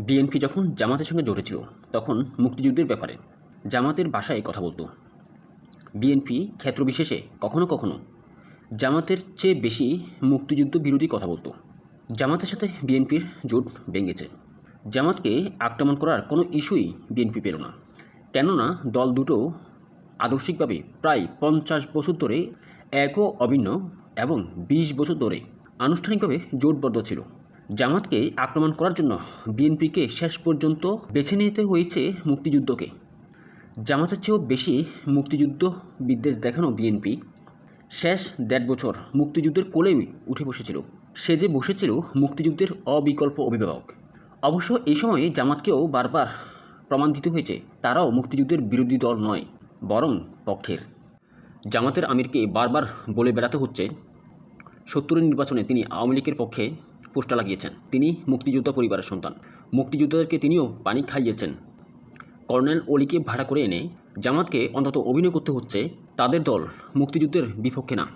BNP যখন জামাতের সঙ্গে জড়েছিল তখন মুক্তিযুদ্ধের ব্যাপারে জামাতের ভাষায় কথা বলতো। বিএনপি ক্ষেত্রবিশেষে কখনো কখনো জামাতের চেয়ে বেশি মুক্তিযুদ্ধ বিরোধী কথা বলতো। জামাতের সাথে বিএনপির জোট ভেঙেছে। জামাতকে আক্রমণ করার কোনো ইস্যুই বিএনপি পেল না, কেননা দল দুটো আদর্শিকভাবে প্রায় 50 বছর ধরে এক ও অভিন্ন এবং 20 বছর ধরে আনুষ্ঠানিকভাবে জোটবদ্ধ ছিল। জামাতকে আক্রমণ করার জন্য বিএনপিকে শেষ পর্যন্ত বেছে নিতে হয়েছে মুক্তিযুদ্ধকে। জামাতের চেয়েও বেশি মুক্তিযুদ্ধ বিদ্বেষ দেখানো বিএনপি শেষ 1.5 বছর মুক্তিযুদ্ধের কোলেই উঠে বসেছিল। সে যে বসেছিল মুক্তিযুদ্ধের অবিকল্প অভিভাবক। অবশ্য এই সময়ে জামাতকেও বারবার প্রমাণ দিতে হয়েছে তারাও মুক্তিযুদ্ধের বিরোধী দল নয়, বরং পক্ষের। জামাতের আমিরকে বারবার বলে বেড়াতে হচ্ছে 70-এর নির্বাচনে তিনি আওয়ামী লীগের পক্ষে পোস্টার লাগিয়েছেন, তিনি মুক্তিযোদ্ধা পরিবারের সন্তান, মুক্তিযোদ্ধাদেরকে তিনিও পানি খাইয়েছেন। কর্নেল অলিকে ভাড়া করে এনে জামাতকে অন্তত অভিনয় করতে হচ্ছে তাদের দল মুক্তিযুদ্ধের বিপক্ষে না।